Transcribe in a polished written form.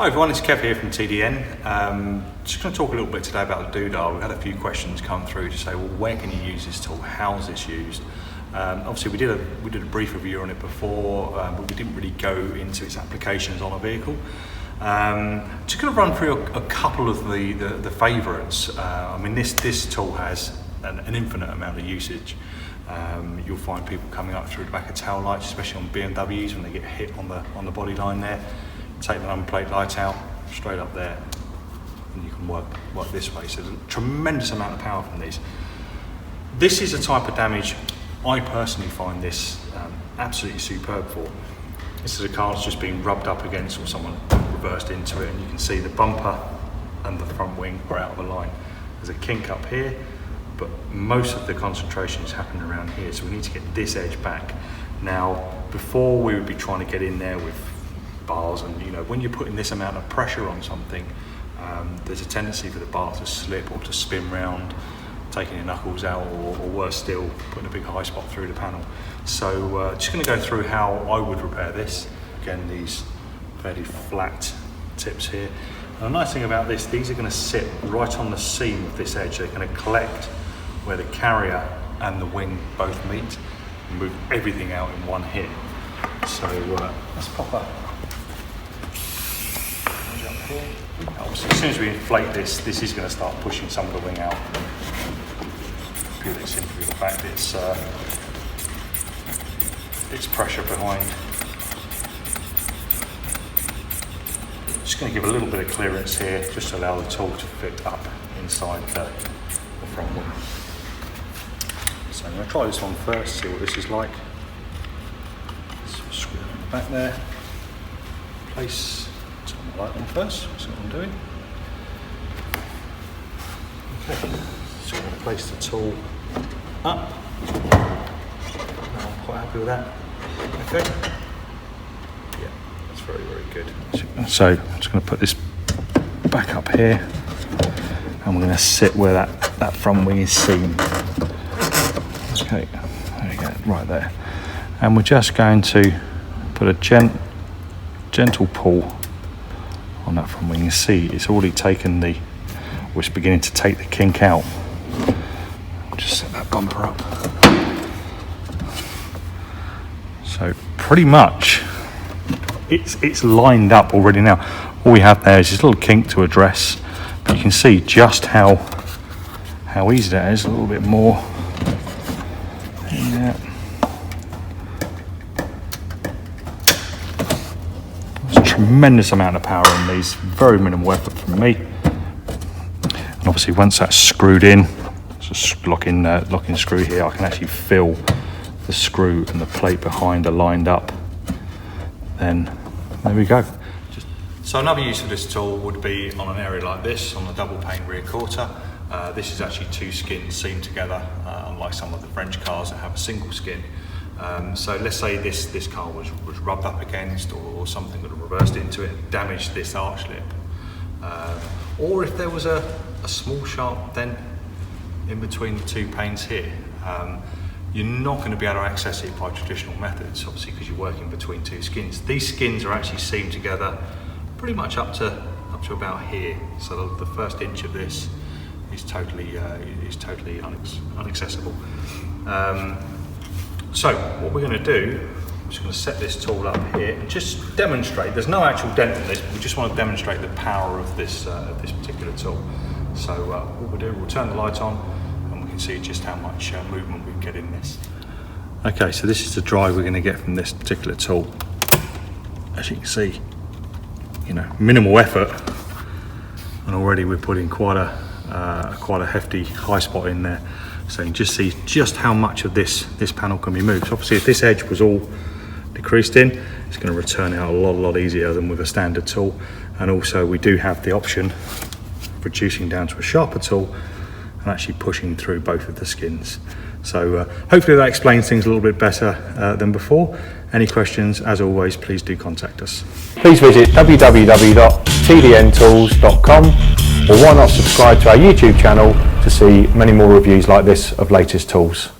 Hi everyone, it's Kev here from TDN. Just going to talk a little bit today about the DoDa. We've had a few questions come through to say, well, where can you use this tool? How's this used? Obviously, we did a brief review on it before, but we didn't really go into its applications on a vehicle. Just going to run through a couple of the favourites. I mean, this tool has an infinite amount of usage. You'll find people coming up through the back of tail lights, especially on BMWs when they get hit on the body line there. Take the number plate light out, straight up there, and you can work this way. So there's a tremendous amount of power from these. This is a type of damage I personally find this absolutely superb for. This is a car that's just been rubbed up against or someone reversed into it, and you can see the bumper and the front wing are out of line. There's a kink up here, but most of the concentration is happening around here, so we need to get this edge back. Now, before we would be trying to get in there with bars, and you know, when you're putting this amount of pressure on something, there's a tendency for the bar to slip or to spin round, taking your knuckles out, or worse still, putting a big high spot through the panel. So just going to go through how I would repair this. Again, these fairly flat tips here. And the nice thing about this, these are going to sit right on the seam of this edge. They're going to collect where the carrier and the wing both meet and move everything out in one hit. So let's pop up. Obviously, as soon as we inflate this is going to start pushing some of the wing out. Purely simply the fact it's pressure behind. Just going to give a little bit of clearance here, just to allow the tool to fit up inside the front wing. So I'm going to try this one first, see what this is like. So screw it on the back there. Place. Light on first, that's what I'm doing. Okay, so I'm going to place the tool up. I'm quite happy with that. Okay. Yeah, that's very, very good. So I'm just going to put this back up here, and we're going to sit where that front wing is seen. Okay, there you go, right there. And we're just going to put a gentle pull on that front wing. You see it's already taken it's beginning to take the kink out. Just set that bumper up. So pretty much it's lined up already now. All we have there is this little kink to address, but you can see just how easy that is. A little bit more. Yeah. Tremendous amount of power in these, very minimal effort from me. And obviously once that's screwed in, just locking screw here, I can actually feel the screw and the plate behind are lined up. Then there we go. So another use of this tool would be on an area like this, on a double pane rear quarter. This is actually two skins seamed together, unlike some of the French cars that have a single skin. So let's say this car was rubbed up against, or something that reversed into it and damaged this arch lip. Or if there was a small sharp dent in between the two panes here, you're not going to be able to access it by traditional methods, obviously, because you're working between two skins. These skins are actually seamed together pretty much up to about here. So the first inch of this is totally inaccessible. So what we're going to do, I'm just going to set this tool up here and just demonstrate. There's no actual dent in this, but we just want to demonstrate the power of this particular tool. So what we'll do, we'll turn the light on and we can see just how much movement we can get in this. Okay, so this is the drive we're going to get from this particular tool. As you can see, you know, minimal effort, and already we're putting quite a hefty high spot in there. So you can just see just how much of this panel can be moved. So obviously, if this edge was all decreased in, it's going to return out a lot easier than with a standard tool. And also, we do have the option of reducing down to a sharper tool and actually pushing through both of the skins. So hopefully that explains things a little bit better than before. Any questions, as always, please do contact us. Please visit www.tdntools.com, or why not subscribe to our YouTube channel to see many more reviews like this of latest tools.